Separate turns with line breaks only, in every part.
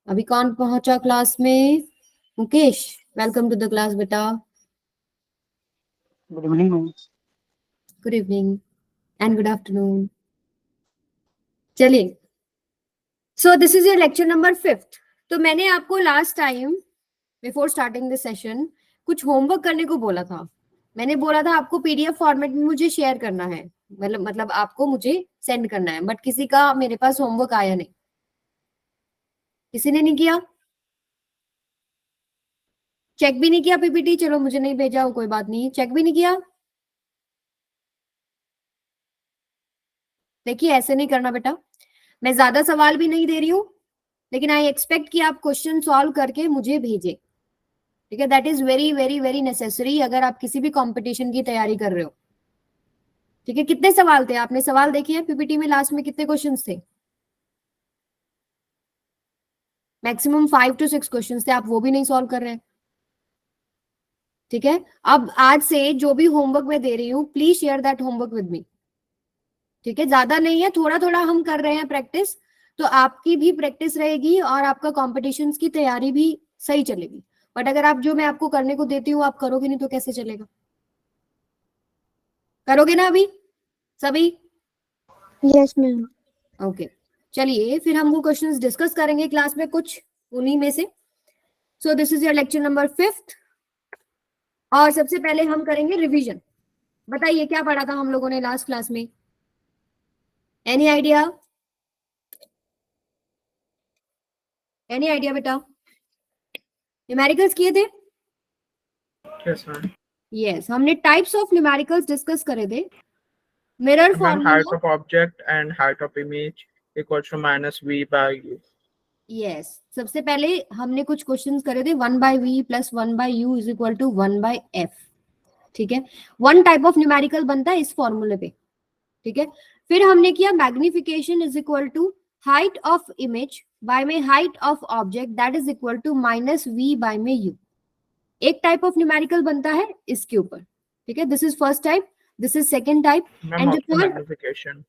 अभी कौन पहुंचा क्लास में? Mukesh, welcome to the class बेटा।
Good evening ma'am.
Good evening and good afternoon. चलिए, so this is your lecture number 5। तो मैंने आपको last time before starting this session कुछ होमवर्क करने को बोला था। मैंने बोला था आपको पीडीएफ फॉर्मेट में मुझे शेयर करना है, मतलब आपको मुझे सेंड करना है, बट किसी का मेरे पास होमवर्क आया नहीं। किसी ने नहीं किया, चेक भी नहीं किया पीपीटी। चलो मुझे नहीं भेजा हो कोई बात नहीं, चेक भी नहीं किया। देखिए ऐसे नहीं करना बेटा, मैं ज्यादा सवाल भी नहीं दे रही हूँ, लेकिन आई एक्सपेक्ट कि आप क्वेश्चन सॉल्व करके मुझे भेजें। ठीक है, that is very very very necessary अगर आप किसी भी कंपटीशन की तैयारी कर रहे हो। ठीक है, कितने सवाल थे? आपने सवाल देखे हैं पीपीटी में? लास्ट में कितने क्वेश्चन थे? मैक्सिमम 5 to 6 क्वेश्चन थे, आप वो भी नहीं सॉल्व कर रहे हैं। ठीक है, अब आज से जो भी होमवर्क मैं दे रही हूँ, please share that homework with me. ठीक है, ज्यादा नहीं है, थोड़ा थोड़ा हम कर रहे हैं प्रैक्टिस, तो आपकी भी प्रैक्टिस रहेगी और आपका कॉम्पिटिशन्स की तैयारी भी सही चलेगी। बट अगर आप जो मैं आपको करने को देती हूँ आप करोगे नहीं तो कैसे चलेगा? करोगे ना अभी सभी?
Yes ma'am.
ओके, चलिए फिर हम वो क्वेश्चंस डिस्कस करेंगे क्लास में, कुछ उन्हीं में से। सो this is your lecture number 5 और सबसे पहले हम करेंगे रिवीजन। बताइए क्या पढ़ा था हम लोगों ने लास्ट क्लास में? Any idea? एनी आइडिया बेटा? न्यूमेरिकल्स किए थे?
Yes ma'am.
यस, हमने टाइप्स ऑफ न्यूमेरिकल्स डिस्कस करे थे। Mirror
ma'am height
formula.
Of object and height of image equals to minus we by u.
Yes, सबसे पहले हमने कुछ क्वेश्चंस करे थे, 1/v plus 1/u is equal to 1/f। ठीक है, वन टाइप ऑफ न्यूमेरिकल बनता है इस फॉर्मूले पे। ठीक है, फिर हमने किया magnification is equal to height of image by में height of object that is equal to minus we by में यू। एक टाइप ऑफ न्यूमेरिकल बनता है इसके ऊपर। ठीक है, this is first type, this is second type,
ma'am
and जो
option
third,
magnification.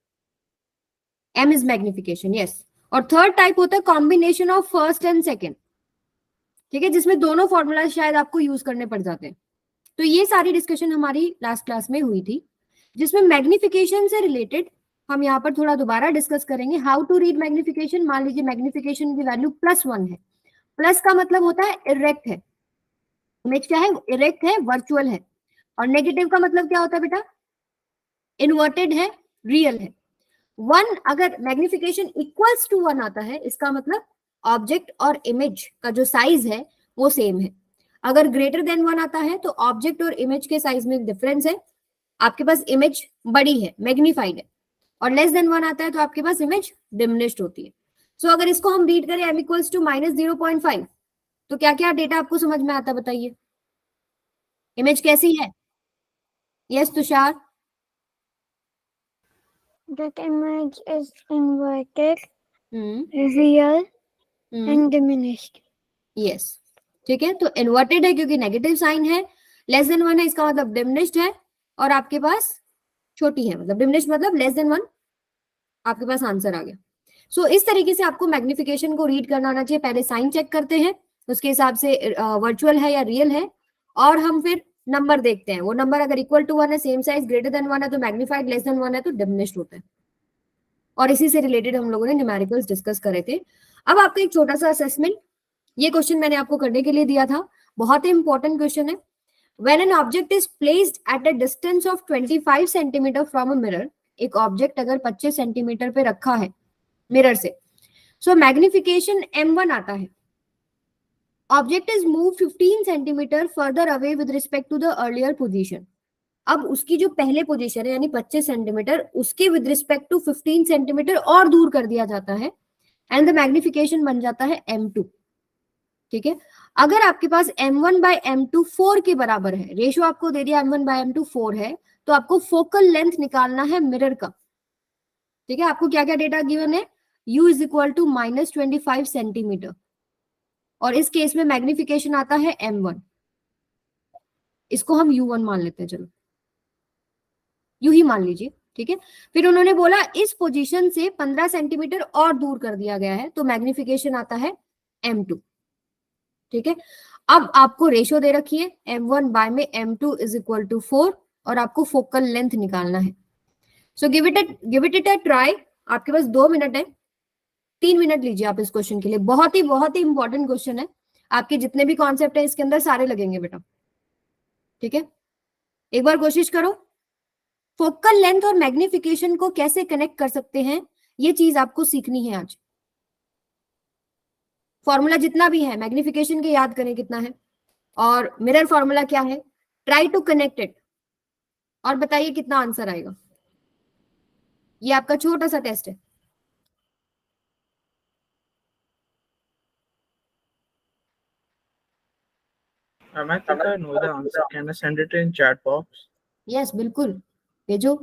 M is magnification. Yes, और थर्ड टाइप होता है combination of first and second. ठीक है, जिसमें दोनों फॉर्मूला शायद आपको यूज करने पड़ जाते हैं। तो ये सारी डिस्कशन हमारी लास्ट क्लास में हुई थी, जिसमें मैग्निफिकेशन से रिलेटेड हम यहाँ पर थोड़ा दोबारा डिस्कस करेंगे। How to read magnification. मान लीजिए मैग्निफिकेशन की वैल्यू +1 है। प्लस का मतलब होता है इरेक्ट है, इमेज क्या है? इरेक्ट है, वर्चुअल है। और नेगेटिव का मतलब क्या होता है बेटा? इन्वर्टेड है, रियल है। 1 अगर मैग्निफिकेशन इक्वल्स टू 1 आता है, इसका मतलब ऑब्जेक्ट और इमेज का जो साइज है वो सेम है। अगर ग्रेटर देन 1 आता है तो ऑब्जेक्ट और इमेज के साइज में डिफरेंस है, आपके पास इमेज बड़ी है, मैग्नीफाइड है। और लेस देन 1 आता है तो आपके पास इमेज डिमिनिश्ड होती है। सो अगर इसको हम रीड करें m इक्वल्स टू -0.5, तो क्या क्या डेटा आपको समझ में आता है बताइए? इमेज कैसी है? Yes Tushar?
That image is inverted,
hmm
real and diminished.
Yes, ठीक है, तो इन्वर्टेड है क्योंकि नेगेटिव साइन है, लेस देन 1 है इसका मतलब डिमिनिश्ड है, और आपके पास छोटी है, मतलब डिमिनिश्ड मतलब लेस देन 1, आपके पास आंसर आ गया। सो इस तरीके से आपको मैग्निफिकेशन को रीड करना आना चाहिए। पहले साइन चेक करते हैं, उसके हिसाब से वर्चुअल है या रियल है, और हम फिर नंबर देखते हैं। वो नंबर अगर इक्वल टू 1 है, सेम साइज, ग्रेटर देन 1 है तो मैग्नीफाइड, लेस देन 1 है तो डिमिनिश्ड होता है। और इसी से रिलेटेड हम लोगों ने न्यूमेरिकल्स डिस्कस करे थे। अब आपका एक छोटा सा असेसमेंट, ये क्वेश्चन मैंने आपको करने के लिए दिया था, बहुत ही इंपॉर्टेंट क्वेश्चन है। When an object is placed at a distance of 25 centimetre from a mirror, एक ऑब्जेक्ट अगर 25 सेंटीमीटर पे रखा है मिरर से, सो मैग्निफिकेशन m1 आता है। Object is move 15 centimetre further away with respect to the earlier position. अब उसकी जो पहले पोजीशन है यानी 25 सेंटीमीटर, उसके विद रिस्पेक्ट टू 15 सेंटीमीटर और दूर कर दिया जाता है, एंड द मैग्निफिकेशन बन जाता है m2। ठीक है, अगर आपके पास m1 बाय m2 4 के बराबर है, रेशियो आपको दे दिया m1 बाय m2 4 है, तो आपको फोकल लेंथ निकालना है मिरर का। ठीक है, आपको क्या क्या डेटा गिवन है? u is equal to -25 centimetre, और इस केस में मैग्निफिकेशन आता है m1, इसको हम u1 मान लेते हैं, चलो यू ही मान लीजिए। ठीक है, फिर उन्होंने बोला इस पोजीशन से 15 सेंटीमीटर और दूर कर दिया गया है, तो मैग्निफिकेशन आता है m2। ठीक है, अब आपको रेशो दे रखी है m1 बाय में m2 इज इक्वल टू 4 और आपको फोकल लेंथ निकालना है। So give it a try. आपके पास 2 मिनट है, 3 मिनट लीजिए आप इस क्वेश्चन के लिए। बहुत ही इंपॉर्टेंट क्वेश्चन है, आपके जितने भी कॉन्सेप्ट है इसके अंदर सारे लगेंगे बेटा। ठीक है, एक बार कोशिश करो। फोकल लेंथ और मैग्निफिकेशन को कैसे कनेक्ट कर सकते हैं, ये चीज आपको सीखनी है आज। फॉर्मूला जितना भी है मैग्निफिकेशन के याद करें कितना है, और मिरर फॉर्मूला क्या है, ट्राई टू कनेक्ट इट और बताइए कितना आंसर आएगा। ये आपका छोटा सा टेस्ट है।
I think I know the answer. Can I send it in chat box?
Yes बिल्कुल, भेजो।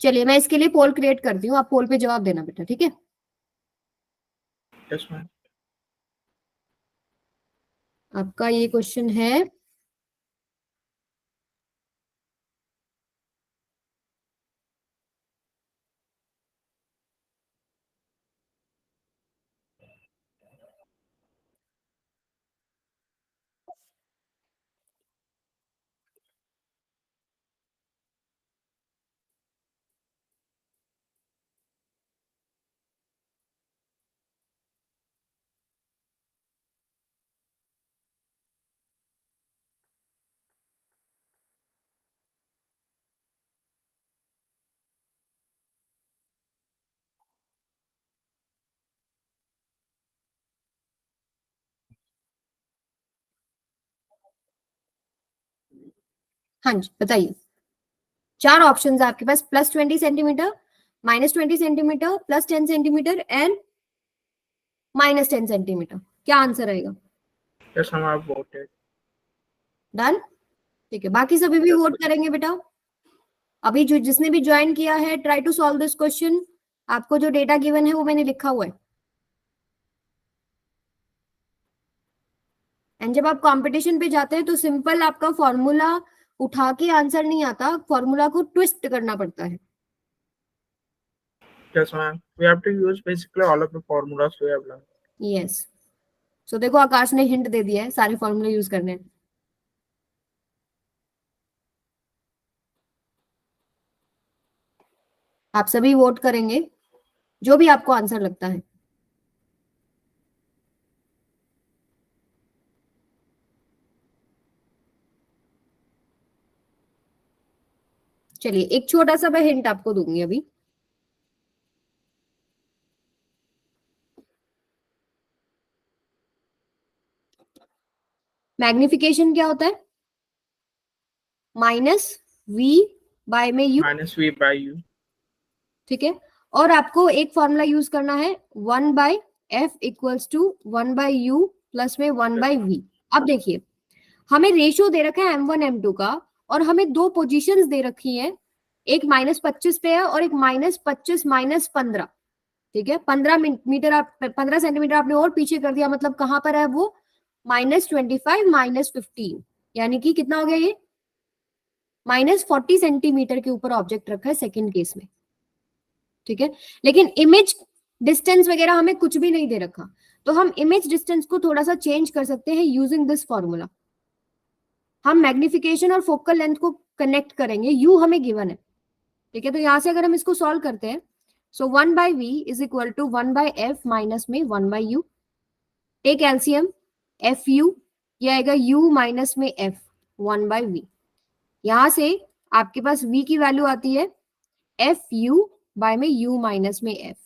चलिए मैं इसके लिए पोल क्रिएट करती हूँ, आप पोल पे जवाब देना बेटा। ठीक है,
Yes, ma'am.
आपका ये क्वेश्चन है हाँ जी बताइए। 4 ऑप्शन है आपके पास, +20 centimetre, -20 centimetre, +10 centimetre and -10 centimetre. क्या आंसर आएगा?
Yes, ma'am. I've voted.
Done. ठीक है, बाकी सभी भी वोट करेंगे बेटा। अभी जो जिसने भी ज्वाइन किया है, try to solve this question. आपको जो डेटा गिवन है वो मैंने लिखा हुआ है। एंड जब आप कंपटीशन पे जाते हैं तो सिंपल आपका फॉर्मूला उठा के आंसर नहीं आता, फॉर्मूला को ट्विस्ट करना पड़ता है।
Yes, ma'am. We have to use basically all of the formulas we have learned.
Yes. So देखो आकाश ने हिंट दे दिया है, सारे फॉर्मूले यूज करने हैं। आप सभी वोट करेंगे जो भी आपको आंसर लगता है। चलिए एक छोटा सा मैं हिंट आपको दूंगी अभी। मैग्निफिकेशन क्या होता है? -v बाय में u।
Minus V by U.
ठीक है, और आपको एक फॉर्मूला यूज करना है 1/f equals to 1/u plus में 1/v। अब देखिए हमें रेशियो दे रखा है m1 m2 का, और हमें 2 पोजीशंस दे रखी हैं, एक -25 पे है और एक -25 -15। ठीक है, 15 मीटर आप 15 सेंटीमीटर आपने और पीछे कर दिया, मतलब कहां पर है वो? -25 -15, यानी कि कितना हो गया ये? -40 सेंटीमीटर के ऊपर ऑब्जेक्ट रखा है सेकंड केस में। ठीक है, लेकिन इमेज डिस्टेंस वगैरह हमें कुछ भी नहीं दे रखा, तो हम इमेज डिस्टेंस को थोड़ा सा चेंज कर सकते हैं यूजिंग दिस फॉर्मूला। हम मैग्निफिकेशन और फोकल लेंथ को कनेक्ट करेंगे, यू हमें गिवन है। ठीक है, तो यहां से अगर हम इसको सॉल्व करते हैं, so 1/v is equal to 1/f minus में 1/u। टेक एलसीएम, fu ये आएगा u माइनस में f 1/v। यहां से आपके पास v की वैल्यू आती है fu बाय में u माइनस में f।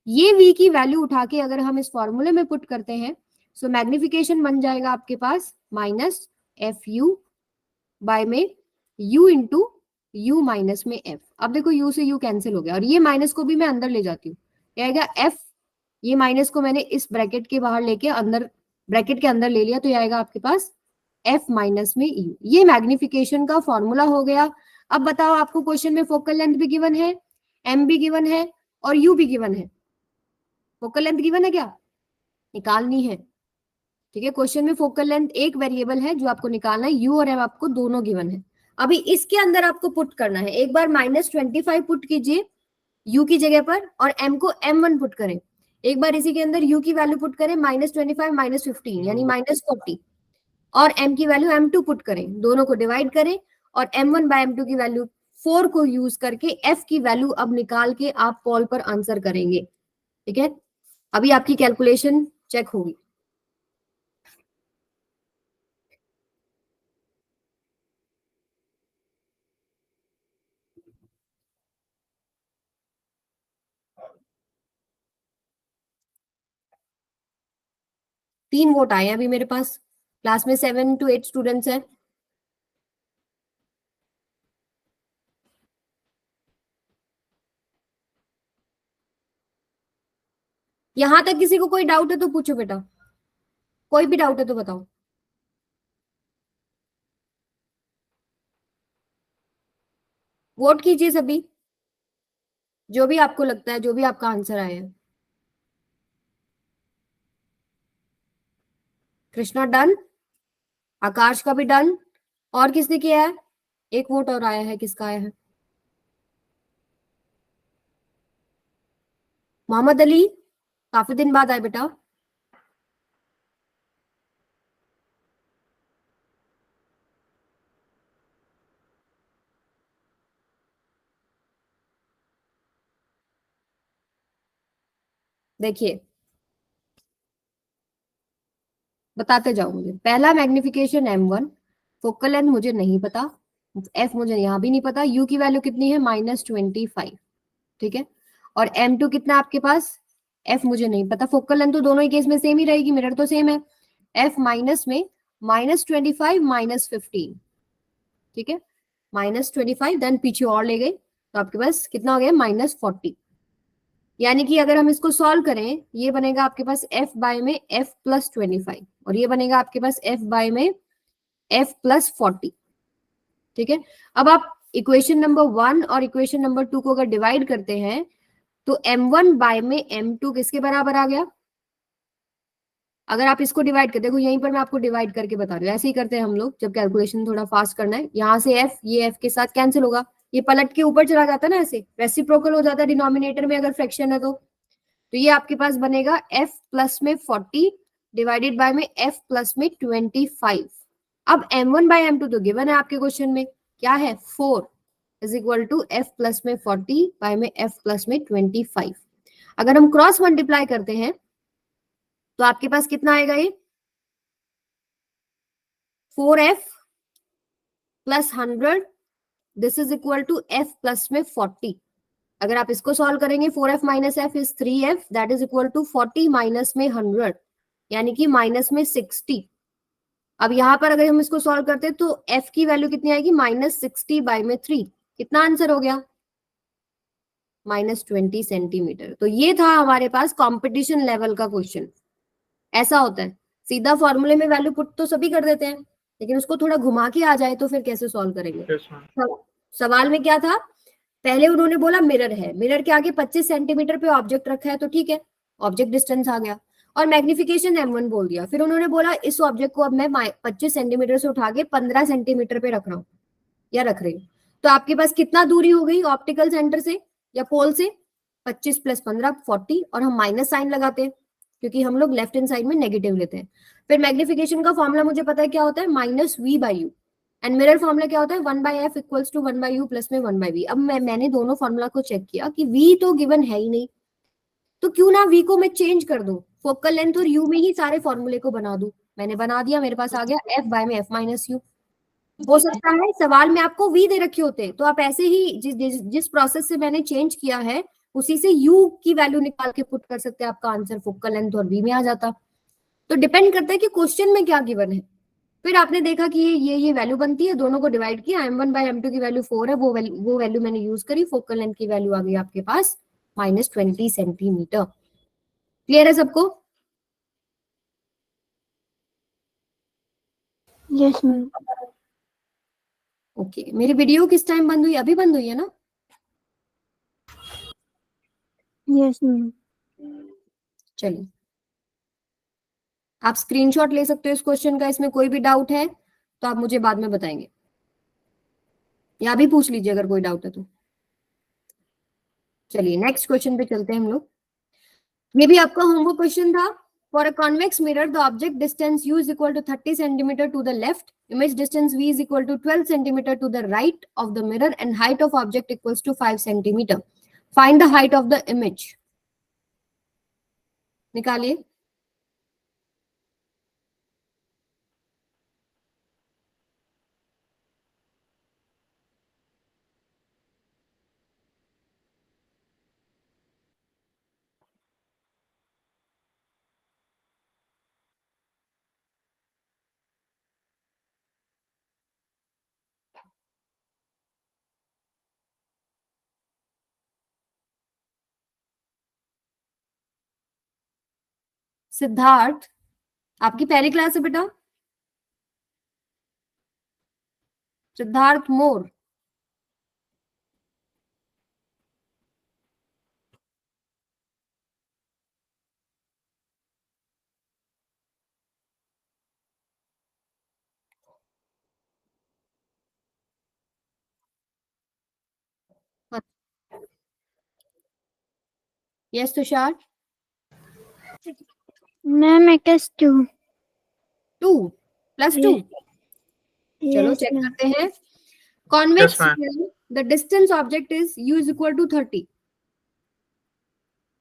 ये v की वैल्यू उठा के अगर हम इस फॉर्मूले में पुट करते हैं, सो मैग्निफिकेशन बन जाएगा आपके पास -fu बाय में u इंटू u माइनस में f। अब देखो u से u कैंसिल हो गया, और ये माइनस को भी मैं अंदर ले जाती हूँ, ये आएगा f। ये माइनस को मैंने इस ब्रैकेट के बाहर लेके अंदर, ब्रैकेट के अंदर ले लिया, तो ये आएगा आपके पास f माइनस में u। ये मैग्निफिकेशन का फॉर्मूला हो गया। अब बताओ, आपको क्वेश्चन में फोकल लेंथ भी गिवन है, m भी गिवन है और u भी गिवन है। फोकल लेंथ गिवन है, क्या निकालनी है? ठीक है, क्वेश्चन में फोकल लेंथ एक वेरिएबल है जो आपको निकालना है, u और m आपको दोनों गिवन है। अभी इसके अंदर आपको पुट करना है, एक बार -25 पुट कीजिए u की जगह पर और m को m1 पुट करें, एक बार इसी के अंदर u की वैल्यू पुट करें -25 -15 यानी -40 और m की वैल्यू m2 पुट करें, दोनों को डिवाइड करें और m1 बाय m2 की वैल्यू 4 को यूज करके f की वैल्यू अब निकाल के आप कॉल पर आंसर करेंगे। ठीक है, अभी आपकी कैलकुलेशन चेक होगी। तीन वोट आए हैं अभी मेरे पास, क्लास में 7 to 8 स्टूडेंट्स हैं। यहां तक किसी को कोई डाउट है तो पूछो बेटा, कोई भी डाउट है तो बताओ। वोट कीजिए सभी, जो भी आपको लगता है, जो भी आपका आंसर आया है। कृष्णा डन, आकाश का भी डन, और किसने किया है? एक वोट और आया है, किसका आया है? मोहम्मद अली, काफी दिन बाद आए बेटा। देखिए बताते जाओ मुझे। पहला मैग्निफिकेशन m1, फोकल लेंथ मुझे नहीं पता, f मुझे यहाँ भी नहीं पता, u की वैल्यू कितनी है -25, ठीक है, और m2 कितना आपके पास, f मुझे नहीं पता, फोकल लेंथ तो दोनों ही केस में सेम ही रहेगी, मिरर तो सेम है, f माइनस में -25 -15, ठीक है, -25, देन पीछे और ले गए तो आपके पास कितना हो गया -40, यानी कि अगर हम इसको सॉल्व करें ये बनेगा आपके पास f बाय में f प्लस 25 और ये बनेगा आपके पास f बाय में f प्लस 40, ठीक है। अब आप इक्वेशन नंबर 1 और इक्वेशन नंबर 2 को अगर डिवाइड करते हैं तो m1 बाय में m2 किसके बराबर आ गया? अगर आप इसको डिवाइड कर, देखो यहीं पर मैं आपको डिवाइड करके बता रही हूँ, ऐसे ही करते हैं हम लोग जब कैलकुलेशन थोड़ा फास्ट करना है। यहाँ से f, ये f के साथ कैंसिल होगा, ये पलट के ऊपर चला जाता है ना, ऐसे रेसिप्रोकल हो जाता है डिनोमिनेटर में अगर फ्रैक्शन है तो ये आपके पास बनेगा f प्लस में 40 डिवाइडेड बाय में f प्लस में 25। अब m1 बाय m2 तो गिवन है आपके क्वेश्चन में, क्या है 4 is equal to f plus में 40 बाय में f प्लस में 25। अगर हम क्रॉस मल्टीप्लाई करते हैं तो आपके पास कितना आएगा, ये 4f plus 100 this is equal to f plus में 40। अगर आप इसको सॉल्व करेंगे 4f minus f is 3f that is equal to 40 minus में 100 यानी कि माइनस में 60। अब यहाँ पर अगर हम इसको सॉल्व करते हैं तो f की वैल्यू कितनी आएगी -60 बाय में 3, कितना आंसर हो गया -20 सेंटीमीटर। तो ये था हमारे पास कंपटीशन लेवल का क्वेश्चन। ऐसा होता है, सीधा फॉर्मूले में वैल्यू पुट तो सभी कर देते हैं, लेकिन उसको थोड़ा घुमा के आ जाए तो फिर कैसे सॉल्व करेंगे।
Yes, ma'am.
सवाल में क्या था, पहले उन्होंने बोला मिरर है, मिरर के आगे 25 सेंटीमीटर पे ऑब्जेक्ट रखा है तो ठीक है, ऑब्जेक्ट डिस्टेंस आ गया और मैग्निफिकेशन m1 बोल दिया। फिर उन्होंने बोला इस ऑब्जेक्ट को अब मैं 25 सेंटीमीटर से उठा के 15 सेंटीमीटर पे रख रहा हूँ या रख रही हूँ, तो आपके पास कितना दूरी हो गई ऑप्टिकल सेंटर से या पोल से, 25 प्लस 15 40, और हम माइनस साइन लगाते हैं क्योंकि हम लोग लेफ्ट हैंड साइड में नेगेटिव लेते हैं। फिर मैग्निफिकेशन का फॉर्मूला मुझे पता है क्या होता है -v by you, and mirror formula क्या होता है 1/f equals to 1/u plus में 1/v। अब मैंने दोनों फॉर्मूला को चेक किया कि v तो गिवन है ही नहीं, तो क्यों ना v को मैं चेंज कर दूं, फोकल लेंथ और u में ही सारे फॉर्मूले को बना दूं। मैंने बना दिया, मेरे पास आ गया f बाय में f माइनस यू। हो सकता है सवाल में आपको v दे रखे होते तो आप ऐसे ही जिस प्रोसेस से मैंने चेंज किया है उसी से u की वैल्यू निकाल के पुट कर सकते हैं, आपका आंसर फोकल लेंथ और v में आ जाता। तो डिपेंड करता है कि क्वेश्चन में क्या गिवन है। फिर आपने देखा कि ये वैल्यू बनती है, दोनों को डिवाइड किया, m1 बाय m2 की वैल्यू 4 है, वो वैल्यू मैंने यूज करी, फोकल लेंथ की वैल्यू आ गई आपके पास -20 सेंटीमीटर। क्लियर है सबको?
Yes, ma'am.
ओके, मेरी वीडियो किस टाइम बंद हुई? अभी बंद हुई है ना?
Yes, ma'am.
चलिए आप स्क्रीनशॉट ले सकते हो इस क्वेश्चन का, इसमें कोई भी डाउट है तो आप मुझे बाद में बताएंगे या भी पूछ लीजिए अगर कोई डाउट है तो। चलिए नेक्स्ट क्वेश्चन पे चलते हैं हम लोग। ये भी आपका होमवर्क क्वेश्चन था। For a convex mirror the object distance u is equal to 30 centimeter to the left, image distance v is equal to 12 centimeter to the right of the mirror, and height of object equals to 5 centimeter. Find the height of the image. निकालिए। सिद्धार्थ, आपकी पहली class है बेटा? Siddharth More. Yes Tushar.
Ma'am I guess 2.
2 + 2। चलो
Yes,
check
ma'am.
करते हैं। Convex
ma'am.
The distance object is u is equal to 30।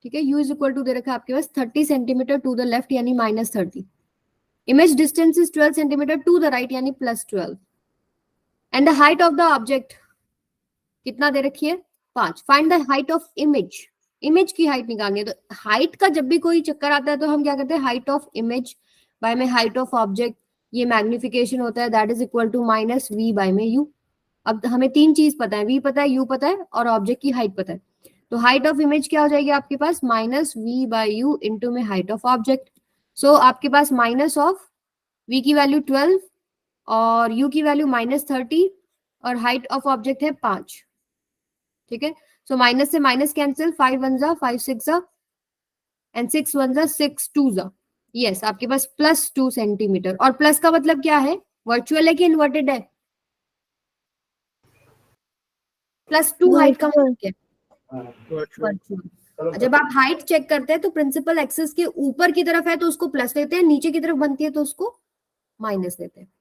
ठीक है, u is equal to दे रखा है आपके पास 30 सेंटीमीटर टू द लेफ्ट यानी -30। Image distance is 12 centimetre to the right यानी +12। And the height of the object कितना दे रखी है? 5। Find the height of image. Image की हाइट निकालनी है। तो हाइट का जब भी कोई चक्कर आता है तो हम क्या करते हैं? हाइट ऑफ इमेज बाय में हाइट ऑफ ऑब्जेक्ट, ये मैग्निफिकेशन होता है, that is equal to -v by में u। अब हमें तीन चीज पता है, v पता है, u पता है और ऑब्जेक्ट की हाइट पता है। तो हाइट ऑफ इमेज क्या हो जाएगी आपके पास? -v बाय u इंटू में हाइट ऑफ ऑब्जेक्ट। सो आपके पास माइनस ऑफ v की वैल्यू 12 और u की वैल्यू -30 और हाइट ऑफ ऑब्जेक्ट है 5। ठीक है, सो माइनस से माइनस कैंसिल, 5 1 जा 5 6 जा एंड 6 1 जा 6 2 जा। यस, आपके पास +2 सेंटीमीटर। और प्लस का मतलब क्या है? वर्चुअल है कि इन्वर्टेड है? +2 हाइट का मतलब क्या है?
Virtual.
वर्चुअल। जब आप हाइट चेक करते हैं तो प्रिंसिपल एक्सिस के ऊपर की तरफ है तो उसको प्लस लेते हैं, नीचे की तरफ बनती है तो उसको माइनस लेते हैं।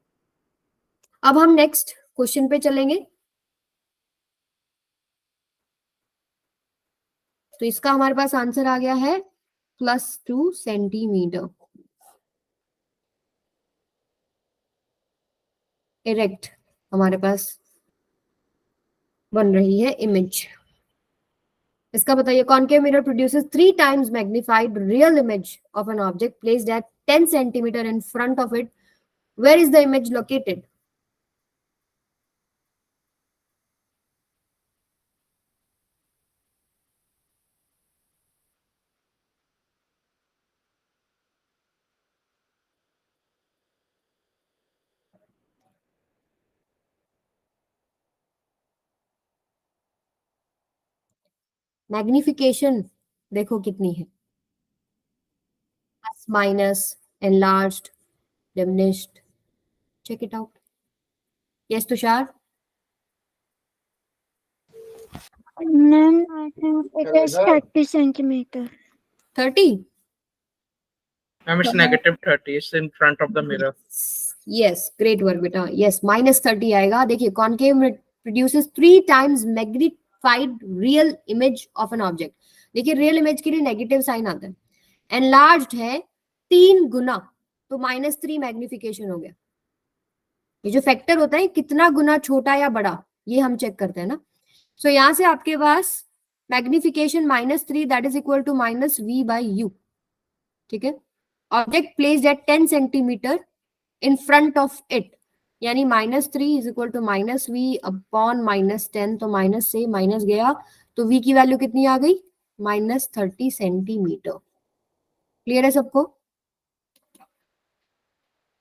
अब हम नेक्स्ट क्वेश्चन पे चलेंगे। तो इसका हमारे पास आंसर आ गया है +2 सेंटीमीटर। इरेक्ट हमारे पास बन रही है इमेज। इसका बताइए। Concave mirror produces 3 times magnified real image of an object placed at 10 centimetre in front of it. Where is the image located? Magnification देखो कितनी है, plus minus, enlarged, diminished. Check it out. Yes Tushar.
Ma'am, I think it is 30 centimeter.
30?
Ma'am, it's -30. It's in front of the mirror.
Yes, great work बेटा। Yes, -30 आएगा। देखिए, concave produces 3 times magnified real image of an object. देखिए, real image के लिए negative sign आता है। Enlarged है 3 गुना, तो -3 मैग्निफिकेशन हो गया। ये जो फैक्टर होता है कितना गुना छोटा या बड़ा, ये हम चेक करते हैं ना। सो यहां से आपके पास magnification -3 that is equal to -v by u। ठीक है, object placed at 10 centimetre in front of it, यानी -3 is equal to -v upon -10। तो माइनस से माइनस गया तो v की वैल्यू कितनी आ गई? -30 सेंटीमीटर। क्लियर है सबको?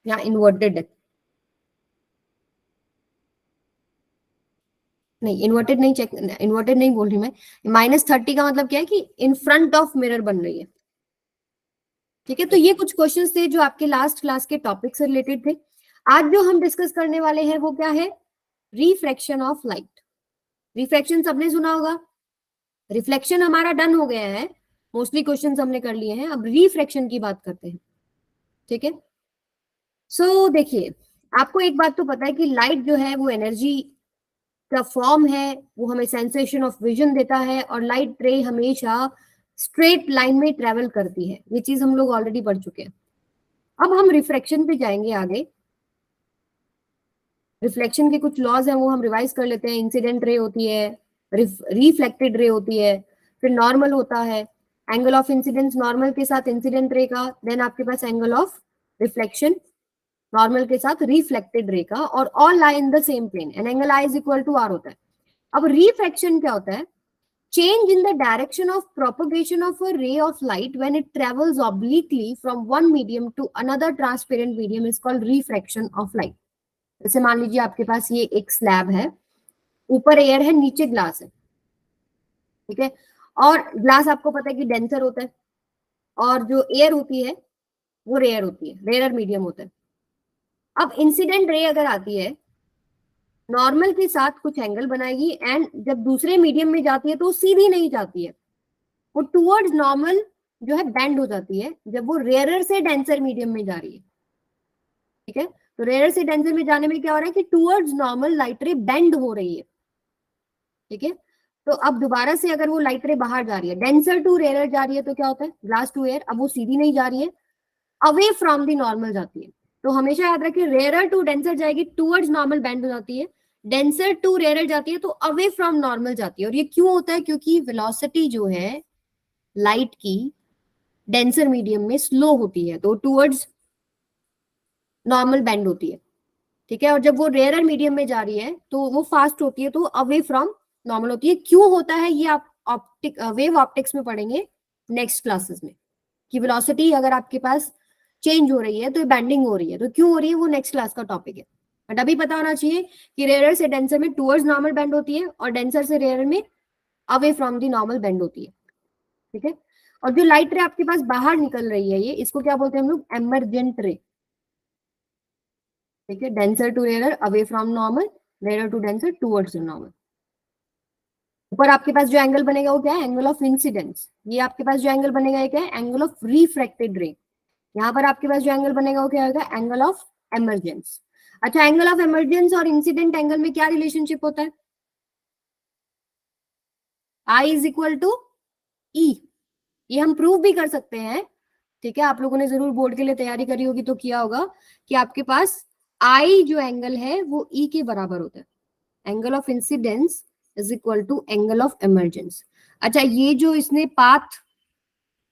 यहाँ इन्वर्टेड है, नहीं इन्वर्टेड नहीं, चेक इन्वर्टेड नहीं बोल रही मैं। -30 का मतलब क्या है कि इन फ्रंट ऑफ मिरर बन रही है। ठीक है, तो ये कुछ क्वेश्चंस थे जो आपके लास्ट क्लास के टॉपिक से रिलेटेड थे। आज जो हम डिस्कस करने वाले हैं वो क्या है? Refraction of light. रिफ्रैक्शन सबने सुना होगा, रिफ्लेक्शन हमारा डन हो गया है, मोस्टली क्वेश्चंस हमने कर लिए हैं, अब रिफ्रैक्शन की बात करते हैं, ठीक है। सो देखिए, आपको एक बात तो पता है कि लाइट जो है वो एनर्जी का फॉर्म है, वो हमें सेंसेशन ऑफ विजन देता है, और लाइट रे हमेशा स्ट्रेट लाइन में ट्रेवल करती है, ये चीज हम लोग ऑलरेडी पढ़ चुके हैं। अब हम रिफ्रैक्शन पे जाएंगे आगे। रिफ्लेक्शन के कुछ लॉज हैं वो हम रिवाइज कर लेते हैं। इंसिडेंट रे होती है, रिफ्लेक्टेड रे होती है, फिर नॉर्मल होता है, एंगल ऑफ इंसिडेंस नॉर्मल के साथ इंसिडेंट रे का, देन आपके पास एंगल ऑफ रिफ्लेक्शन नॉर्मल के साथ रिफ्लेक्टेड रे का, और all lie in the same plane and angle i is equal to r होता है। अब रिफ्रैक्शन क्या होता है? Change in the direction of propagation of a ray of light when it travels obliquely from one medium to another transparent medium is called refraction of light. जैसे मान लीजिए आपके पास ये एक स्लैब है, ऊपर एयर है, नीचे ग्लास है, ठीक है, और ग्लास आपको पता है कि डेंसर होता है, और जो एयर होती है वो रेयर होती है, रेयर मीडियम होता है। अब इंसिडेंट रे अगर आती है, नॉर्मल के साथ कुछ एंगल बनाएगी, एंड जब दूसरे मीडियम में जाती है तो वो सीधी नहीं जाती है, वो टूवर्ड्स नॉर्मल जो है बेंड हो जाती है, जब वो रेयरर से डेंसर मीडियम में जा रही है, ठीक है। तो रेयर से डेंसर में जाने में क्या हो रहा है कि टूवर्ड्स नॉर्मल लाइट रे बेंड हो रही है, ठीक है। तो अब दोबारा से अगर वो लाइट रे बाहर जा रही है, डेंसर टू रेयर जा रही है, तो क्या होता है, ग्लास टू एयर, अब वो सीधी नहीं जा रही है, अवे फ्रॉम दी नॉर्मल जाती है। तो हमेशा याद रखिए, रेयर टू डेंसर जाएगी, टूवर्ड्स नॉर्मल बेंड हो जाती है, डेंसर टू रेयर जाती है तो अवे फ्रॉम नॉर्मल जाती है। और ये क्यों होता है? क्योंकि वेलोसिटी जो है लाइट की डेंसर मीडियम में स्लो होती है, तो टूवर्ड्स नॉर्मल बेंड होती है, ठीक है। और जब वो रेयर मीडियम में जा रही है तो वो फास्ट होती है, तो अवे फ्रॉम नॉर्मल होती है। क्यों होता है ये आप ऑप्टिक वेव ऑप्टिक्स में पढ़ेंगे नेक्स्ट क्लासेस में, कि वेलोसिटी अगर आपके पास चेंज हो रही है तो बेंडिंग हो रही है, तो क्यों हो रही है वो नेक्स्ट क्लास का टॉपिक है। बट अभी पता होना चाहिए कि रेयर से डेंसर में टूवर्ड्स नॉर्मल बेंड होती है, और डेंसर से रेयर में away from the normal bend होती है, ठीक है। और जो लाइट रे आपके पास बाहर निकल रही है, ये इसको क्या बोलते हैं हम लोग? एमरजेंट रे, ठीक है। Denser to rare, away from normal, rare to denser, towards normal. ऊपर आपके पास जो एंगल बनेगा वो क्या है? Angle of incidence. ये आपके पास जो एंगल बनेगा ये क्या है? एंगल ऑफ रिफ्रैक्टेड रे। यहाँ पर आपके पास जो एंगल बनेगा वो क्या होगा? Angle of emergence. अच्छा, एंगल ऑफ एमरजेंस और इंसिडेंट एंगल में क्या रिलेशनशिप होता है? आई इज इक्वल टू ई। ये हम प्रूव भी कर सकते हैं, ठीक है। आप लोगों ने जरूर बोर्ड के लिए तैयारी करी होगी तो किया होगा कि आपके पास आई जो एंगल है वो ई के बराबर होता है। Angle of incidence is equal to angle of emergence. अच्छा, ये जो इसने पाथ,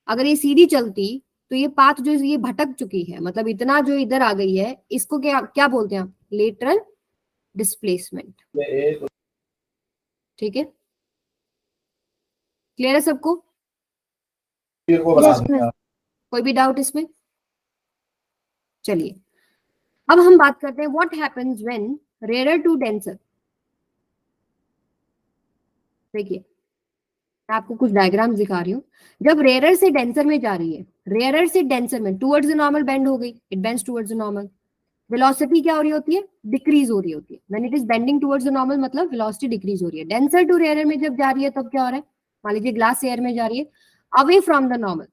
अगर ये सीधी चलती तो ये पाथ जो ये भटक चुकी है, मतलब इतना जो इधर आ गई है, इसको क्या क्या बोलते हैं आप? लेटरल डिस्प्लेसमेंट, ठीक है। क्लियर है सबको?
Yes ma'am.
कोई भी डाउट इसमें? चलिए, अब हम बात करते हैं what happens when rare to denser. देखिए, मैं आपको कुछ डायग्राम्स दिखा रही हूँ। जब रेयर से डेंसर में जा रही है, रेयर से डेंसर में टुवर्ड्स द नॉर्मल बेंड हो गई, it bends towards the normal. Velocity क्या हो रही होती है? डिक्रीज हो रही होती है। When it is bending towards the normal मतलब वेलोसिटी डिक्रीज हो रही है। डेंसर टू रेयर में जब जा रही है तब क्या हो रहा है? मान लीजिए ग्लास एयर में जा रही है, अवे फ्रॉम द नॉर्मल,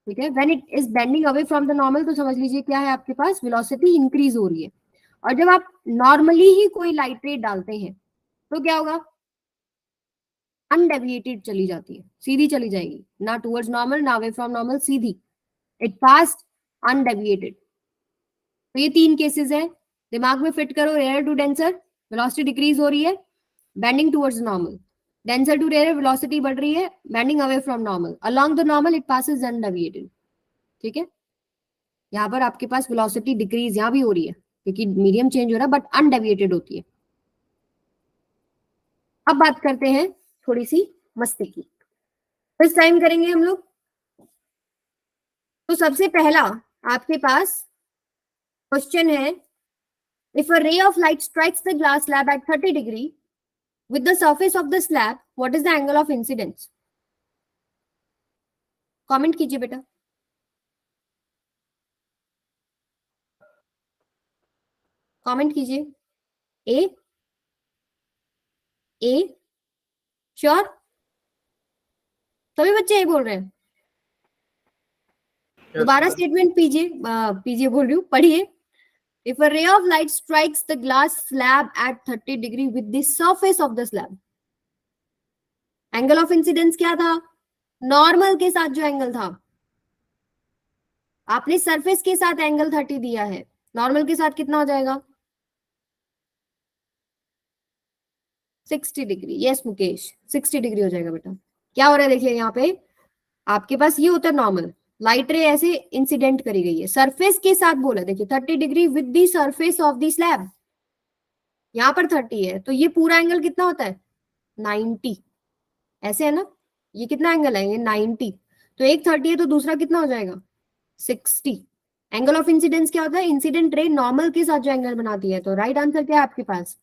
ठीक है। When it is bending away from the normal तो समझ लीजिए क्या है आपके पास? वेलोसिटी इंक्रीज हो रही है। और जब आप नॉर्मली ही कोई लाइट रे डालते हैं तो क्या होगा? अनडेविएटेड चली जाती है, सीधी चली जाएगी, ना टुवर्ड्स नॉर्मल ना अवे फ्रॉम नॉर्मल, सीधी। It passed undeviated. तो ये तीन केसेस है, दिमाग में फिट करो। Rare to denser, velocity decrease हो रही है, bending towards normal. Denser to rare, velocity बढ़ रही है, bending away from normal. Along the normal it passes undeviated, ठीक है। यहाँ पर आपके पास वेलोसिटी डिक्रीज यहाँ भी हो रही है क्योंकि मीडियम चेंज हो रहा है, बट अनडेविएटेड होती है। अब बात करते हैं थोड़ी सी मस्ती की, किस टाइम करेंगे हम लोग। तो सबसे पहला आपके पास क्वेश्चन है, if a ray of light strikes the glass slab at 30 degree with the surface of the slab, what is the angle of incidence? Comment कीजिए बेटा, कमेंट कीजिए। ए, ए, श्योर? सभी बच्चे यही बोल रहे हैं? दोबारा स्टेटमेंट पीजिए बोल रही हूँ, पढ़िए. If a ray of light strikes the glass slab at 30 degree with the surface of the slab, angle of incidence क्या था? नॉर्मल के साथ जो एंगल था, आपने सरफेस के साथ एंगल 30 दिया है, नॉर्मल के साथ कितना हो जाएगा? 60 डिग्री. यस मुकेश, 60 डिग्री हो जाएगा बेटा. क्या हो रहा है देखिए यहाँ पे, आपके पास ये होता है नॉर्मल, लाइट रे ऐसे इंसिडेंट करी गई है, सरफेस के साथ बोला, देखिए 30 degree with the surface of the slab. यहाँ पर 30 है तो ये पूरा एंगल कितना होता है? 90. ऐसे है ना, ये कितना एंगल है? ये 90. तो एक 30 है तो दूसरा कितना हो जाएगा? 60. एंगल ऑफ इंसिडेंस क्या होता है? इंसिडेंट रे नॉर्मल के साथ जो एंगल बनाती है. तो राइट आंसर क्या है आपके पास?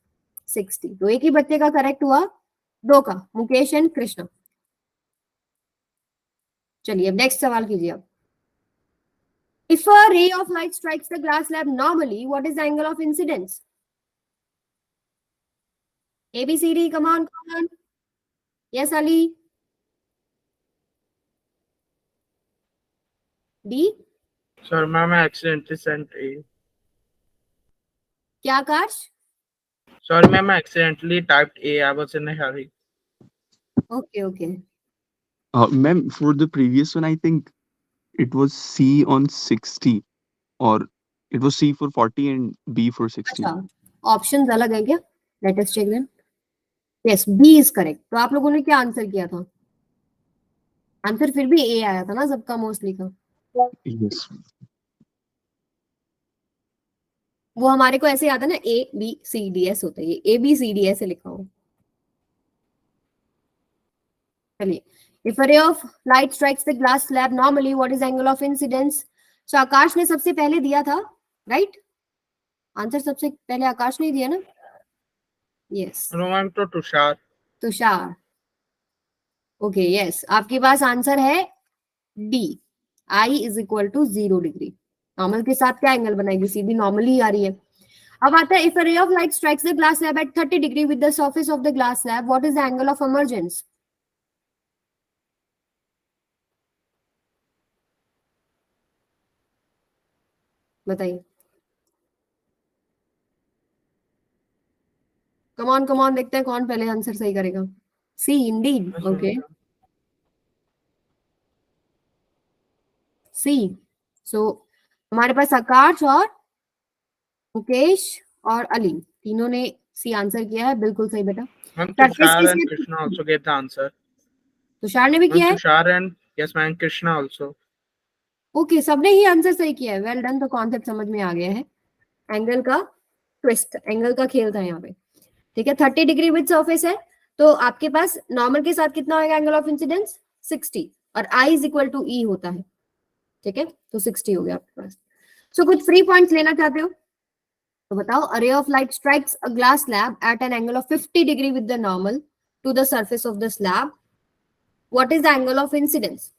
60. तो एक ही बच्चे का करेक्ट हुआ, दो का, मुकेश एंड कृष्णा. चलिए अब नेक्स्ट सवाल कीजिए आप. If a ray of light strikes the glass slab normally, what is the angle of incidence? A, B, C, D, come on, come on. Yes, Ali. D.
Sir, ma'am, I accidentally sent A.
क्या आकाश?
Sorry, ma'am, I accidentally typed A. I was in a hurry.
Okay, okay.
Ma'am, for the previous one, I think it was C on 60, or it was C for 40 and B for 60.
अच्छा, options अलग है क्या? Let us check then. Yes, B is correct. तो आप लोगों ने क्या answer किया था? आंसर फिर भी ए आया था ना सबका, मोस्टली का.
Yes.
वो हमारे को ऐसे याद है ना, A B C D S होता है, ये ए बी सी डी ऐसे लिखा हो. चलिए, if a ray of light strikes the glass slab normally, what is angle of incidence? So आकाश ने सबसे पहले दिया था, राइट? आंसर सबसे पहले आकाश ने दिया ना? Yes.
No, ma'am, to Tushar.
Tushar. Okay, yes, आपके पास आंसर है D. I is equal to 0 degree. Normal के साथ क्या एंगल बनाएगी? सीधी नॉर्मली आ रही है. अब आता है, if a ray of light strikes the glass slab at 30 degree with the surface of the glass slab, what is the angle of emergence? बताइए. कम ऑन देखते हैं कौन पहले आंसर सही करेगा. सी, इंडीड.
Yes, ma'am.
ओके, सी. सो हमारे पास आकाश और मुकेश और अली तीनों ने सी आंसर किया है. बिल्कुल सही बेटा.
Ma'am,
Surface
Tushar
के
and
साथ-
Krishna also gave the answer.
Tushar ने भी
Ma'am,
किया है.
Tushar and yes, ma'am, Krishna also.
Okay, सबने ही आंसर सही किया है. Well done. तो कॉन्सेप्ट समझ में आ गया है. एंगल का ट्विस्ट, एंगल का खेल था यहाँ पे. ठीक है, 30 डिग्री विद सरफेस है तो आपके पास नॉर्मल के साथ कितना होगा एंगल ऑफ इंसिडेंस? 60. और आई इज इक्वल टू ई होता है. ठीक है, तो 60 हो गया आपके पास. सो कुछ फ्री पॉइंट्स लेना चाहते हो तो बताओ. A ray of light strikes a glass slab at an angle of 50 degree with the normal to the surface of the slab. What is the angle of incidence?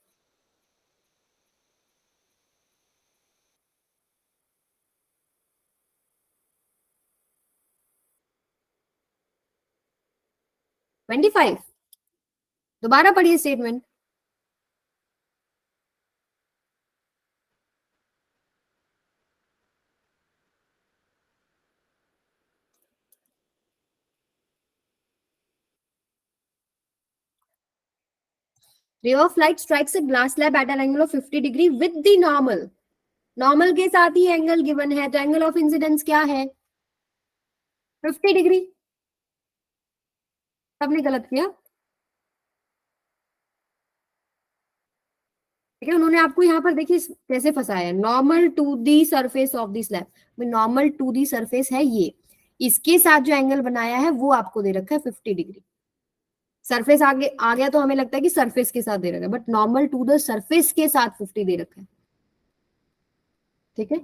$25. दोबारा पढ़िए statement. Ray of light strikes a glass slab at an angle of 50 degree with the normal. Normal के साथ ही angle given है तो angle of incidence क्या है? 50 degree. सबने गलत किया. ठीक है, उन्होंने आपको यहाँ पर देखिए कैसे फंसाया है. Normal to the surface of the slab. Normal to the surface है ये, इसके साथ जो एंगल बनाया है वो आपको दे रखा है 50 डिग्री. सरफेस आगे आ गया तो हमें लगता है कि सरफेस के साथ दे रखा है, but normal to the surface के साथ 50 दे रखा है. ठीक है,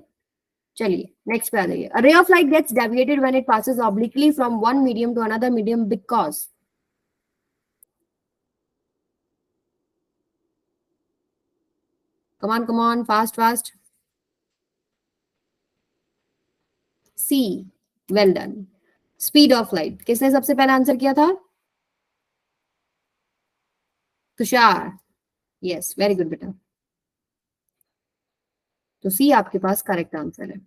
चलिए नेक्स्ट पे आ जाइए. A ray of light gets deviated when it passes obliquely from one medium to another medium because. come on, fast. C, well done. Speed of light. किसने सबसे पहले आंसर किया था? तुषार. यस, वेरी गुड बेटा। तो सी आपके पास करेक्ट आंसर है।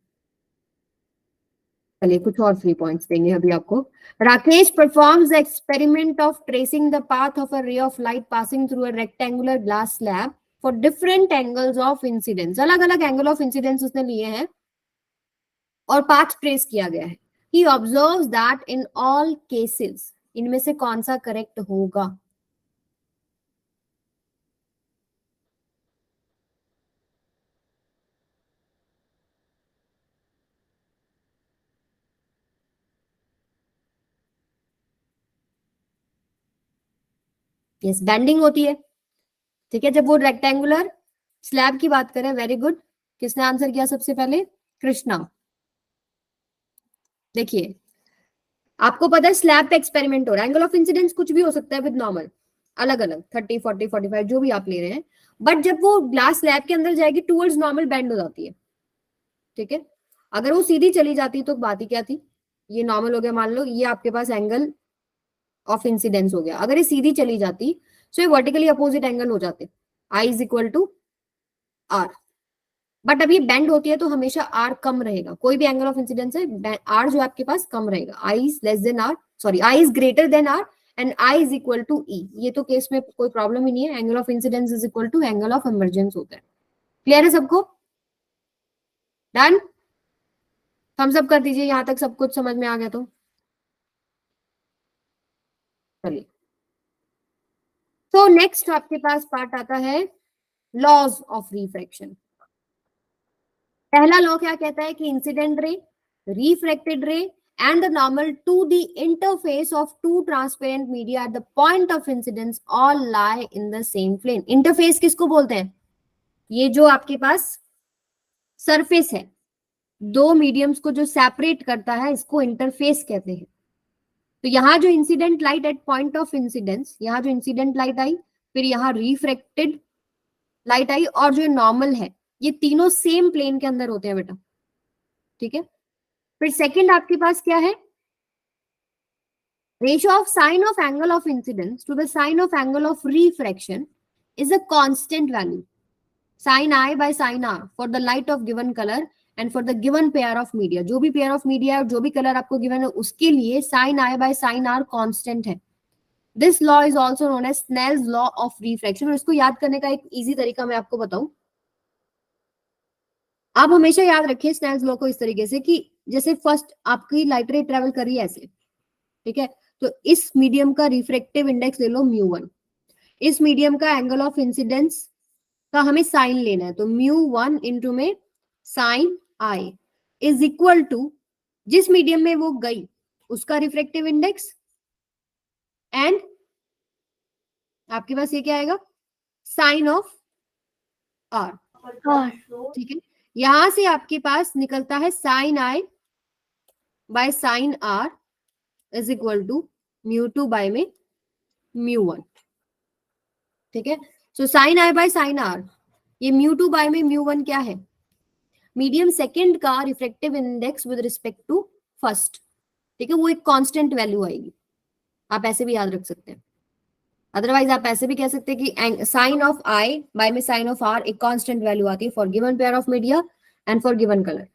चलिए कुछ और 3 पॉइंट्स देंगे अभी आपको। Rakesh performs the experiment of tracing the path of a ray of light passing through a rectangular glass slab for different angles of incidence. अलग अलग एंगल ऑफ इंसिडेंस उसने लिए हैं और पाथ ट्रेस किया गया है। He observes that in all cases, इनमें से कौन सा करेक्ट होगा? यस, बैंडिंग होती है। ठीक है, जब वो रेक्टेंगुलर स्लैब की बात करें, वेरी गुड। किसने आंसर किया सबसे पहले? कृष्णा। देखिए, आपको पता है स्लैब पे एक्सपेरिमेंट हो रहा है, एंगल ऑफ इंसिडेंस कुछ भी हो सकता है विद नॉर्मल, अलग अलग 30, 40, 45 जो भी आप ले रहे हैं, बट जब वो ग्लास स्लैब के अंदर जाएगी टूवर्ड्स नॉर्मल बेंड हो जाती है। ठीक है, अगर वो सीधी चली जाती तो बात ही क्या थी? ये नॉर्मल हो गया, मान लो ये आपके पास एंगल ऑफ इंसिडेंस हो गया। अगर ये सीधी चली जाती तो ये वर्टिकली अपोजिट एंगल हो जाते, I is equal to R. But अब ये बेंड होती है तो हमेशा आर कम रहेगा, कोई भी एंगल ऑफ इंसिडेंस है आर जो आपके पास कम रहेगा। I is less than R, sorry I is greater than R and I is equal to E. ये तो केस में कोई प्रॉब्लम ही नहीं है, angle of incidence is equal to angle of emergence होता है। क्लियर है सबको? डन? थम्स अप कर दीजिए यहां तक सब कुछ समझ में आ गया तो। चलिए, तो नेक्स्ट आपके पास पार्ट आता है लॉज ऑफ रिफ्रैक्शन। पहला लॉ क्या कहता है कि इंसिडेंट रे, रिफ्रैक्टेड रे and the normal to the interface of two transparent media at the point of incidence all lie in the same plane. Interface किसको बोलते हैं? ये जो आपके पास सरफेस है, दो मीडियम्स को जो सेपरेट करता है, इसको इंटरफेस कहते हैं। तो यहाँ जो incident light at point of incidence, यहाँ जो इंसिडेंट लाइट आई, फिर यहाँ रिफ्रैक्टेड लाइट आई और जो नॉर्मल है, ये तीनों सेम प्लेन के अंदर होते हैं बेटा। ठीक है, फिर सेकंड आपके पास क्या है? Ratio of sine of angle of incidence to the sine of angle of refraction is a constant value. Sin I by sin R for the light of given color and for the given pair of media. जो भी pair of media है और जो भी color आपको given है उसके लिए sin I by sin R constant है. This law is also known as Snell's law of refraction. और इसको याद करने का एक easy तरीका मैं आपको बताऊं। आप हमेशा याद रखिए स्नेल्स लॉ को इस तरीके से कि जैसे फर्स्ट आपकी लाइट रे ट्रेवल कर रही है ऐसे, ठीक है, तो इस मीडियम का रिफ्रैक्टिव इंडेक्स ले लो μ1, इस मीडियम का एंगल ऑफ इंसिडेंस का हमें साइन लेना है, तो μ1 इंटू में sine i is equal to जिस मीडियम में वो गई उसका रिफ्रैक्टिव इंडेक्स एंड आपके पास ये क्या आएगा? Sine of R. ठीक है, यहां से आपके पास निकलता है sine I by sine are is equal to μ2 by में μ1। ठीक है, so sine I by sine R, ये μ2 बाय में μ1 क्या है? मीडियम सेकंड का refractive index with respect to first. ठीक है, वो एक कांस्टेंट वैल्यू आएगी, आप ऐसे भी याद रख सकते हैं। अदरवाइज आप ऐसे भी कह सकते हैं कि साइन ऑफ आई बाय में साइन ऑफ आर एक कांस्टेंट वैल्यू आती है for given pair of media and for given colour.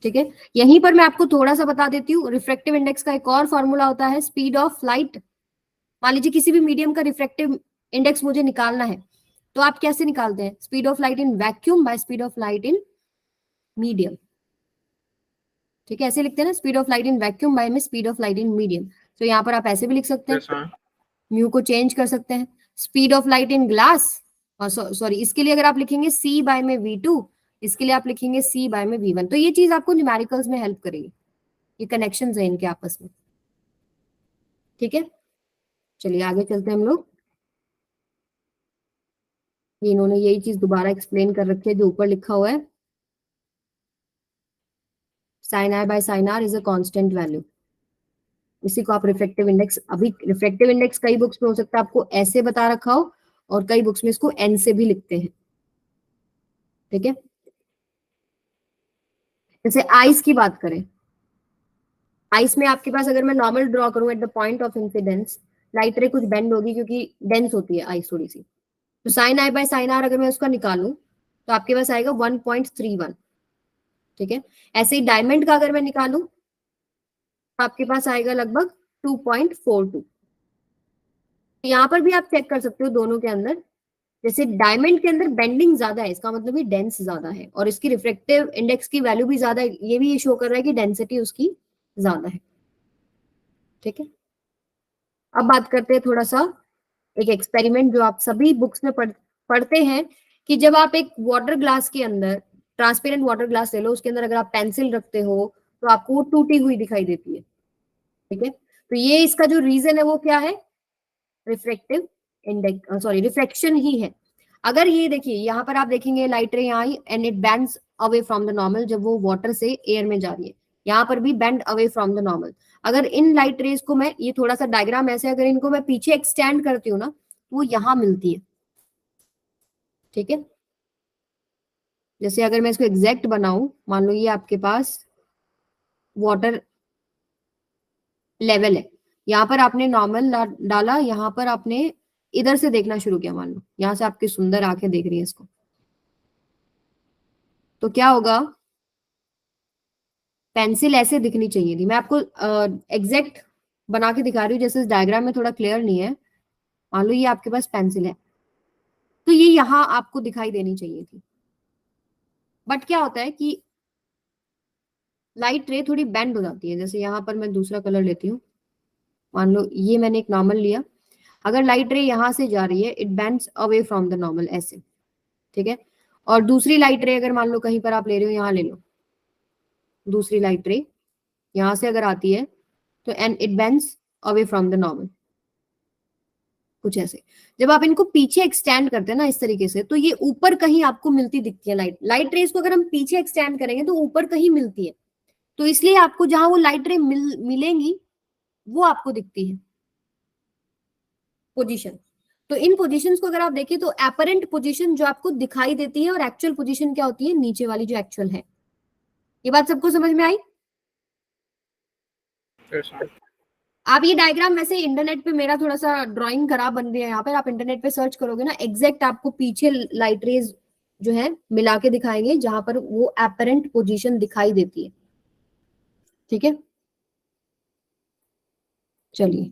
ठीक है, यहीं पर मैं आपको थोड़ा सा बता देती हूँ, रिफ्रैक्टिव इंडेक्स का एक और फॉर्मूला होता है स्पीड ऑफ लाइट। मान लीजिए किसी भी मीडियम का रिफ्रैक्टिव इंडेक्स मुझे निकालना है, तो आप कैसे निकालते हैं? Speed of light in vacuum by speed of light in medium. ठीक है, ऐसे लिखते हैं ना, speed of light in vacuum by में speed of light in medium. तो यहाँ पर आप ऐसे भी लिख सकते हैं, म्यू को चेंज कर सकते हैं, speed of light in glass, sorry इसके लिए अगर आप लिखेंगे c बाय में v2, इसके लिए आप लिखेंगे c बाय में v1। तो ये चीज आपको न्यूमेरिकल्स में हेल्प करेगी, ये कनेक्शंस हैं इनके आपस में। ठीक है, चलिए आगे चलते हैं हम लोग। इन्होंने यही चीज दोबारा एक्सप्लेन कर रखी है जो ऊपर लिखा हुआ है, sine I by sine are is a constant value. इसी को आप रिफ्रैक्टिव इंडेक्स, अभी रिफ्रैक्टिव इंडेक्स कई बुक्स में हो सकता है आपको ऐसे बता रखा हो और कई बुक्स में इसको एन से भी लिखते हैं। ठीक है, जैसे आइस की बात करें, आइस में आपके पास अगर मैं नॉर्मल ड्रॉ करूं at the point of incidence, light रे कुछ बेंड होगी क्योंकि डेंस होती है आइस थोड़ी सी। तो sine I by sine r अगर मैं उसका निकालूं तो आपके पास आएगा 1.31, ठीक है। ऐसे ही डायमंड का अगर मैं निकालूं तो आपके पास आएगा लगभग 2.42। यहाँ पर भी आप चेक कर सकते हो दोनों के अंदर, जैसे डायमंड के अंदर बेंडिंग ज्यादा है, इसका मतलब ये डेंस ज्यादा है, और इसकी रिफ्रेक्टिव इंडेक्स की वैल्यू भी ज्यादा है, ये भी ये शो कर रहा है कि डेंसिटी उसकी ज्यादा है, ठीक है। अब बात करते हैं थोड़ा सा एक एक्सपेरिमेंट जो आप सभी बुक्स में पढ़ते हैं, कि जब आप एक वाटर ग्लास के अंदर, ट्रांसपेरेंट वाटर ग्लास ले लो, उसके अंदर अगर आप पेंसिल रखते हो तो आपको वो टूटी हुई दिखाई देती है, ठीक है। तो ये इसका जो रीजन है वो क्या है, रिफ्रेक्टिव इंडेक्स, सॉरी रिफ्लेक्शन ही है। अगर ये देखिए यहाँ पर आप देखेंगे लाइट रे यहाँ I and it bends away from the normal, जब वो वाटर से एयर में जा रही है, यहाँ पर भी bend away from the normal. अगर इन लाइट रेज को मैं, ये थोड़ा सा डायग्राम ऐसे, अगर इनको मैं पीछे एक्सटेंड करती हूँ ना तो वो यहाँ मिलती है, ठीक है। जैसे अगर मैं इसको एग्जैक्ट बनाऊं, मान लो ये आपके पास वाटर लेवल है, यहाँ पर आपने नॉर्मल डाला, यहाँ पर आपने इधर से देखना शुरू किया, मान लो यहाँ से आपकी सुंदर आंखें देख रही है इसको, तो क्या होगा, पेंसिल ऐसे दिखनी चाहिए थी। मैं आपको एग्जैक्ट बना के दिखा रही हूँ, जैसे इस डायग्राम में थोड़ा क्लियर नहीं है। मान लो ये आपके पास पेंसिल है, तो ये यहाँ आपको दिखाई देनी चाहिए थी, बट क्या होता है कि लाइट रे थोड़ी बेंड हो जाती है। जैसे यहाँ पर मैं दूसरा कलर लेती हूँ, मान लो ये मैंने एक नॉर्मल लिया, अगर लाइट रे यहाँ से जा रही है it bends away from the normal ऐसे, ठीक है। और दूसरी लाइट रे अगर मान लो कहीं पर आप ले रहे हो, यहाँ ले लो, दूसरी लाइट रे यहाँ से अगर आती है तो and it bends away from the normal, कुछ ऐसे। जब आप इनको पीछे एक्सटेंड करते हैं ना इस तरीके से, तो ये ऊपर कहीं आपको मिलती दिखती है, लाइट रेस को अगर हम पीछे एक्सटेंड करेंगे तो ऊपर कहीं मिलती है, तो इसलिए आपको जहां वो लाइट रे मिलेंगी वो आपको दिखती है पोजीशन। तो इन पोजीशंस को अगर आप देखें तो एपरेंट पोजीशन जो आपको दिखाई देती है, और एक्चुअल पोजीशन क्या होती है, नीचे वाली जो एक्चुअल है। ये बात सबको समझ में आई?
Yes, ma'am.
आप ये डायग्राम वैसे इंटरनेट पे, मेरा थोड़ा सा ड्राइंग खराब बन गया है यहाँ पर, आप इंटरनेट पे सर्च करोगे ना, एग्जैक्ट आपको पीछे लाइट रेज जो है मिला के दिखाएंगे जहां पर वो एपरेंट पोजीशन दिखाई देती है, ठीक है। चलिए,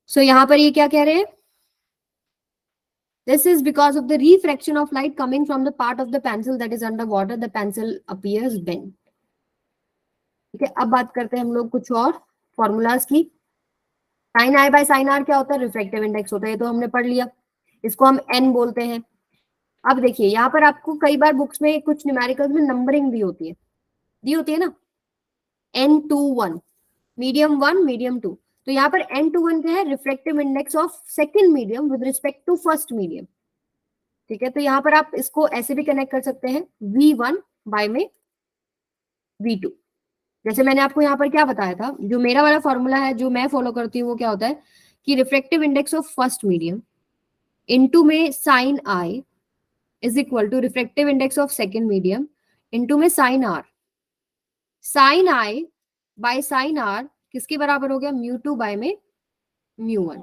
सो यहाँ पर ये क्या कह रहे हैं, this is because of the refraction of light coming from the part of the pencil that is under water, the pencil appears bent, ठीक है। अब बात करते हैं हम लोग कुछ और फॉर्मूलाज की। Sine I by sine r क्या होता है, रिफ्रैक्टिव इंडेक्स होता है, ये तो हमने पढ़ लिया, इसको हम एन बोलते हैं। अब देखिए यहाँ पर आपको कई बार बुक्स में कुछ न्यूमेरिकल्स में नंबरिंग दी होती है ना, N21, मीडियम 1, मीडियम 2। तो यहाँ पर N21 क्या है, refractive index of second medium with respect to first medium, ठीक है। तो यहाँ पर आप इसको ऐसे भी कनेक्ट कर सकते हैं, V1 बाय में V2। जैसे मैंने आपको यहाँ पर क्या बताया था, जो मेरा वाला फॉर्मूला है जो मैं फॉलो करती हूँ, वो क्या होता है कि refractive index of first medium into में sine i is equal to refractive index of second medium into में sine r. Sine I by sine r किसके बराबर हो गया, म्यू टू बाय में म्यू वन।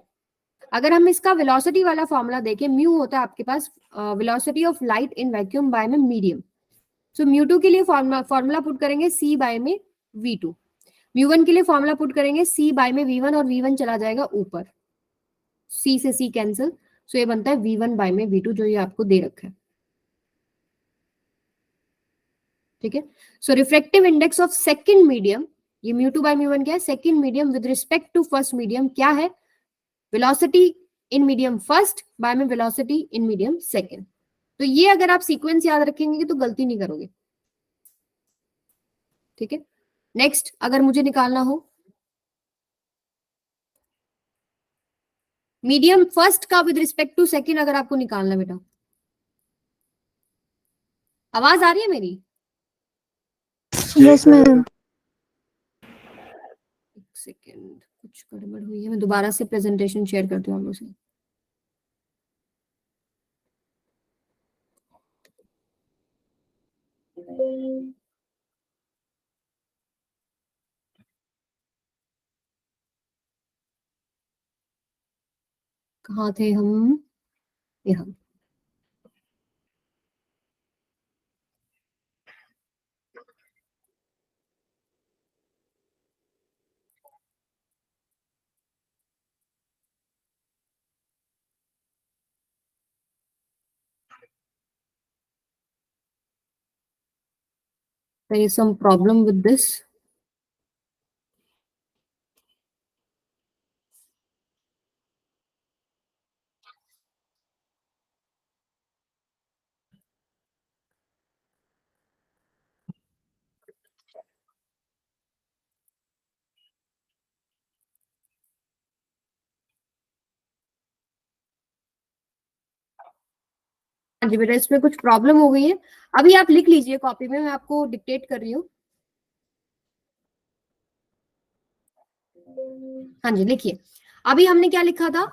अगर हम इसका वेलोसिटी वाला फॉर्मूला देखें, म्यू होता है आपके पास velocity of light in vacuum by में मीडियम। सो म्यू टू के लिए फॉर्मूला पुट करेंगे सी बाय में वी टू, म्यू वन के लिए फॉर्मूला पुट करेंगे सी बाय में वी वन, और वी वन चला जाएगा ऊपर, सी से सी कैंसिल, सो ये बनता है वी वन बाय में वी टू, जो ये आपको दे रखा है, ठीक है। So refractive index of second medium, ये mu two by mu one क्या है, second medium with respect to first medium क्या है, velocity in medium first by में वेलोसिटी इन मीडियम सेकंड। तो ये अगर आप सीक्वेंस याद रखेंगे तो गलती नहीं करोगे, ठीक है। नेक्स्ट अगर मुझे निकालना हो मीडियम फर्स्ट का विद रिस्पेक्ट टू सेकंड, अगर आपको निकालना बेटा, आवाज आ रही है मेरी?
Yes ma'am.
एक सेकेंड, कुछ गड़बड़ हुई है, मैं दोबारा से प्रेजेंटेशन शेयर करती हूँ आप लोग से। कहाँ थे हम, यहाँ there is some problem with this. हाँ जी बेटा, इसमें कुछ प्रॉब्लम हो गई है। अभी आप लिख लीजिए कॉपी में, मैं आपको डिक्टेट कर रही हूँ। हाँ जी लिखिए। अभी हमने क्या लिखा था,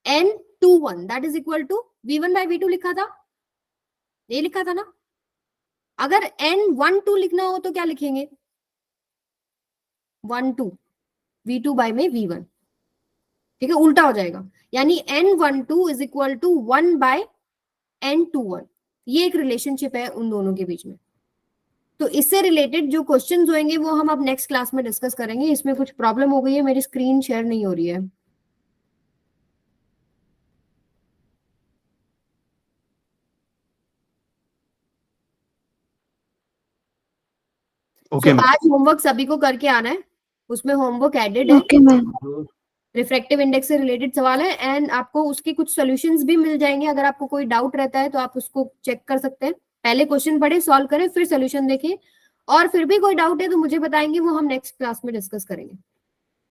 N21 that is equal to V1 by V2 लिखा था, ये लिखा था ना। अगर N12 लिखना हो तो क्या लिखेंगे, 12 V2 बाई में V1, ठीक है, उल्टा हो जाएगा। यानी N12 is equal to 1 bye N21। ये एक रिलेशनशिप है उन दोनों के बीच में। तो इससे रिलेटेड जो क्वेश्चंस होंगे वो हम अब नेक्स्ट क्लास में डिस्कस करेंगे। इसमें कुछ प्रॉब्लम हो गई है, मेरी स्क्रीन शेयर नहीं हो रही है।
Okay,
तो
ma'am.
आज होमवर्क सभी को करके आना है, उसमें होमवर्क एडेड है।
Okay ma'am.
रिफ्रैक्टिव इंडेक्स से रिलेटेड सवाल है एंड आपको उसके कुछ सॉल्यूशंस भी मिल जाएंगे। अगर आपको कोई डाउट रहता है तो आप उसको चेक कर सकते हैं। पहले क्वेश्चन पढ़े, सॉल्व करें, फिर सॉल्यूशन देखें, और फिर भी कोई डाउट है तो मुझे बताएंगे, वो हम नेक्स्ट क्लास में डिस्कस करेंगे।